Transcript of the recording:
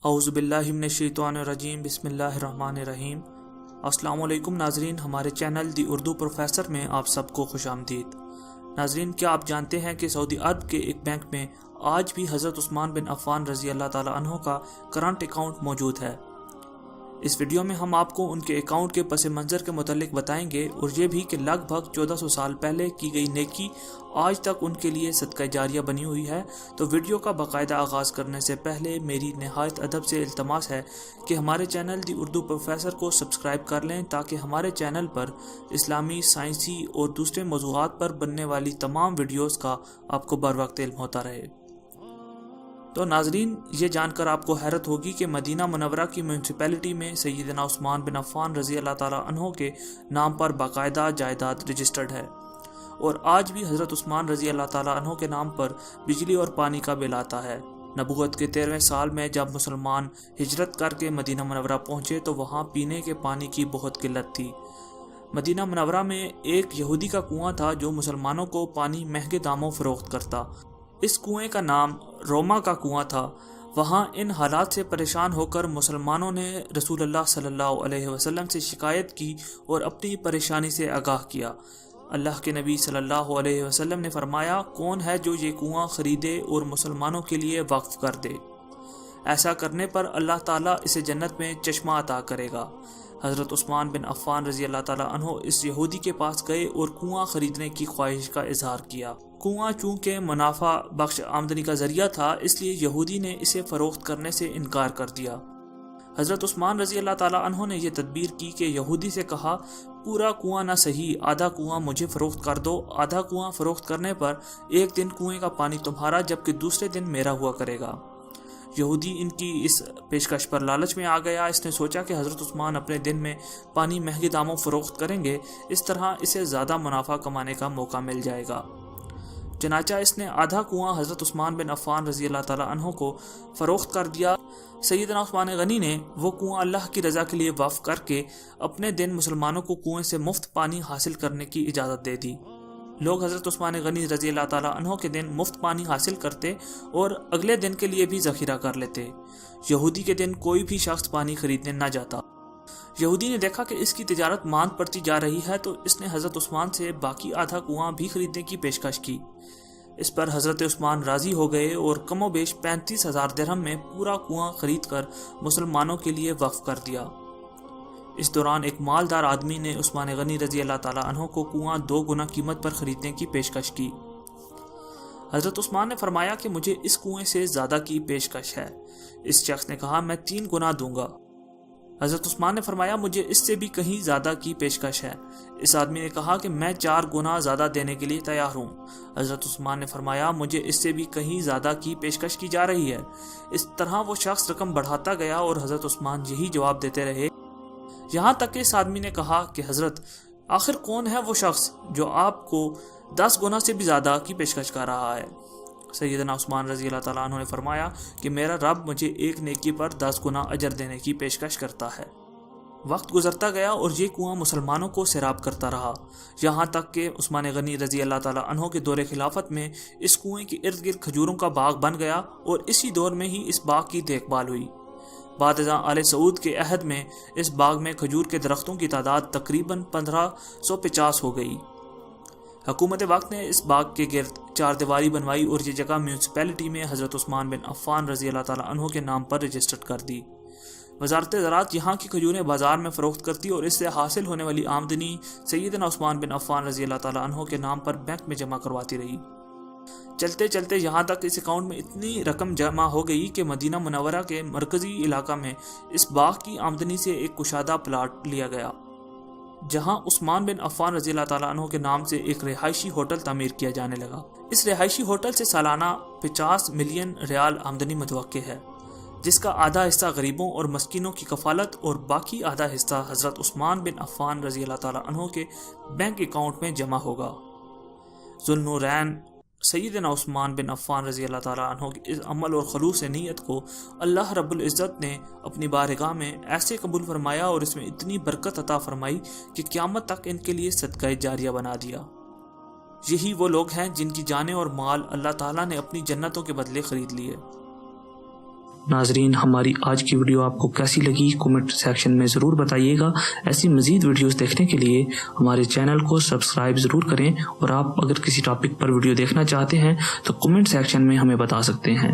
اعوذ باللہ من الشیطان الرجیم بسم اللہ الرحمن الرحیم۔ السلام علیکم ناظرین، ہمارے چینل دی اردو پروفیسر میں آپ سب کو خوش آمدید۔ ناظرین، کیا آپ جانتے ہیں کہ سعودی عرب کے ایک بینک میں آج بھی حضرت عثمان بن عفان رضی اللہ تعالیٰ عنہ کا کرنٹ اکاؤنٹ موجود ہے؟ اس ویڈیو میں ہم آپ کو ان کے اکاؤنٹ کے پس منظر کے متعلق بتائیں گے، اور یہ بھی کہ لگ بھگ 1400 سال پہلے کی گئی نیکی آج تک ان کے لیے صدقہ جاریہ بنی ہوئی ہے۔ تو ویڈیو کا باقاعدہ آغاز کرنے سے پہلے میری نہایت ادب سے التماس ہے کہ ہمارے چینل دی اردو پروفیسر کو سبسکرائب کر لیں، تاکہ ہمارے چینل پر اسلامی، سائنسی اور دوسرے موضوعات پر بننے والی تمام ویڈیوز کا آپ کو بر وقت علم ہوتا رہے۔ تو ناظرین، یہ جان کر آپ کو حیرت ہوگی کہ مدینہ منورہ کی میونسپلٹی میں سیدنا عثمان بن عفان رضی اللہ تعالیٰ عنہ کے نام پر باقاعدہ جائیداد رجسٹرڈ ہے، اور آج بھی حضرت عثمان رضی اللہ تعالیٰ عنہ کے نام پر بجلی اور پانی کا بل آتا ہے۔ نبوت کے 13ویں سال میں جب مسلمان ہجرت کر کے مدینہ منورہ پہنچے تو وہاں پینے کے پانی کی بہت قلت تھی۔ مدینہ منورہ میں ایک یہودی کا کنواں تھا جو مسلمانوں کو پانی مہنگے داموں فروخت کرتا۔ اس کنویں کا نام روما کا کنواں تھا۔ وہاں ان حالات سے پریشان ہو کر مسلمانوں نے رسول اللہ صلی اللہ علیہ وسلم سے شکایت کی اور اپنی پریشانی سے آگاہ کیا۔ اللہ کے نبی صلی اللہ علیہ وسلم نے فرمایا، کون ہے جو یہ کنواں خریدے اور مسلمانوں کے لیے وقف کر دے؟ ایسا کرنے پر اللہ تعالیٰ اسے جنت میں چشمہ عطا کرے گا۔ حضرت عثمان بن عفان رضی اللہ تعالیٰ عنہ اس یہودی کے پاس گئے اور کنواں خریدنے کی خواہش کا اظہار کیا۔ کنواں چونکہ منافع بخش آمدنی کا ذریعہ تھا، اس لیے یہودی نے اسے فروخت کرنے سے انکار کر دیا۔ حضرت عثمان رضی اللہ تعالیٰ عنہ نے یہ تدبیر کی کہ یہودی سے کہا، پورا کنواں نہ صحیح، آدھا کنواں مجھے فروخت کر دو۔ آدھا کنواں فروخت کرنے پر ایک دن کنویں کا پانی تمہارا جبکہ دوسرے دن میرا ہوا کرے گا۔ یہودی ان کی اس پیشکش پر لالچ میں آ گیا۔ اس نے سوچا کہ حضرت عثمان اپنے دن میں پانی مہنگے داموں فروخت کریں گے، اس طرح اسے زیادہ منافع کمانے کا موقع مل جائے گا۔ چنانچہ اس نے آدھا کنواں حضرت عثمان بن عفان رضی اللہ تعالیٰ عنہ کو فروخت کر دیا۔ سیدنا عثمان غنی نے وہ کنواں اللہ کی رضا کے لیے وقف کر کے اپنے دن مسلمانوں کو کنویں سے مفت پانی حاصل کرنے کی اجازت دے دی۔ لوگ حضرت عثمان غنی رضی اللہ تعالیٰ عنہ کے دن مفت پانی حاصل کرتے اور اگلے دن کے لیے بھی ذخیرہ کر لیتے۔ یہودی کے دن کوئی بھی شخص پانی خریدنے نہ جاتا۔ یہودی نے دیکھا کہ اس کی تجارت ماند پڑتی جا رہی ہے، تو اس نے حضرت عثمان سے باقی آدھا کنواں بھی خریدنے کی پیشکش کی۔ اس پر حضرت عثمان راضی ہو گئے اور کم و بیش 35,000 درہم میں پورا کنواں خرید کر مسلمانوں کے لیے وقف کر دیا۔ اس دوران ایک مالدار آدمی نے عثمان غنی رضی اللہ تعالیٰ عنہ کو کنواں 2 گنا قیمت پر خریدنے کی پیشکش کی۔ حضرت عثمان نے فرمایا کہ مجھے اس کنویں سے زیادہ کی پیشکش ہے۔ اس شخص نے کہا، میں 3 گنا دوں گا۔ حضرت عثمان نے فرمایا، مجھے اس سے بھی کہیں زیادہ کی پیشکش ہے۔ اس آدمی نے کہا کہ میں 4 گنا زیادہ دینے کے لیے تیار ہوں۔ حضرت عثمان نے فرمایا، مجھے اس سے بھی کہیں زیادہ کی پیشکش کی جا رہی ہے۔ اس طرح وہ شخص رقم بڑھاتا گیا اور حضرت عثمان یہی جواب دیتے رہے، یہاں تک کہ اس آدمی نے کہا کہ حضرت، آخر کون ہے وہ شخص جو آپ کو 10 گنا سے بھی زیادہ کی پیشکش کر رہا ہے؟ سیدنا عثمان رضی اللہ تعالیٰ عنہ نے فرمایا کہ میرا رب مجھے ایک نیکی پر 10 گنا اجر دینے کی پیشکش کرتا ہے۔ وقت گزرتا گیا اور یہ کنواں مسلمانوں کو سیراب کرتا رہا، یہاں تک کہ عثمان غنی رضی اللہ تعالیٰ عنہ کے دور خلافت میں اس کنویں کے ارد گرد کھجوروں کا باغ بن گیا، اور اسی دور میں ہی اس باغ کی دیکھ بھال ہوئی۔ بعد ازاں آل سعود کے عہد میں اس باغ میں کھجور کے درختوں کی تعداد تقریباً 1550 ہو گئی۔ حکومت وقت نے اس باغ کے گرد 4 دیواری بنوائی اور یہ جگہ میونسپلٹی میں حضرت عثمان بن عفان رضی اللہ تعالیٰ عنہ کے نام پر رجسٹرڈ کر دی۔ وزارت زراعت یہاں کی کھجوریں بازار میں فروخت کرتی اور اس سے حاصل ہونے والی آمدنی سیدنا عثمان بن عفان رضی اللہ تعالیٰ عنہ کے نام پر بینک میں جمع کرواتی رہی۔ چلتے چلتے یہاں تک اس اکاؤنٹ میں اتنی رقم جمع ہو گئی کہ مدینہ منورہ کے مرکزی علاقہ میں اس باغ کی آمدنی سے ایک کشادہ پلاٹ لیا گیا، جہاں عثمان بن عفان رضی اللہ تعالیٰ عنہ کے نام سے ایک رہائشی ہوٹل تعمیر کیا جانے لگا۔ اس رہائشی ہوٹل سے سالانہ 50 ملین ریال آمدنی متوقع ہے، جس کا آدھا حصہ غریبوں اور مسکینوں کی کفالت اور باقی آدھا حصہ حضرت عثمان بن عفان رضی اللہ تعالیٰ عنہ کے بینک اکاؤنٹ میں جمع ہوگا۔ ذوالنورین سیدنا عثمان بن عفان رضی اللہ تعالیٰ عنہ کی اس عمل اور خلوص نیت کو اللہ رب العزت نے اپنی بارگاہ میں ایسے قبول فرمایا اور اس میں اتنی برکت عطا فرمائی کہ قیامت تک ان کے لیے صدقہ جاریہ بنا دیا۔ یہی وہ لوگ ہیں جن کی جانیں اور مال اللہ تعالیٰ نے اپنی جنتوں کے بدلے خرید لیے۔ ناظرین ہماری آج کی ویڈیو آپ کو کیسی لگی کمنٹ سیکشن میں ضرور بتائیے گا۔ ایسی مزید ویڈیوز دیکھنے کے لیے ہمارے چینل کو سبسکرائب ضرور کریں، اور آپ اگر کسی ٹاپک پر ویڈیو دیکھنا چاہتے ہیں تو کمنٹ سیکشن میں ہمیں بتا سکتے ہیں۔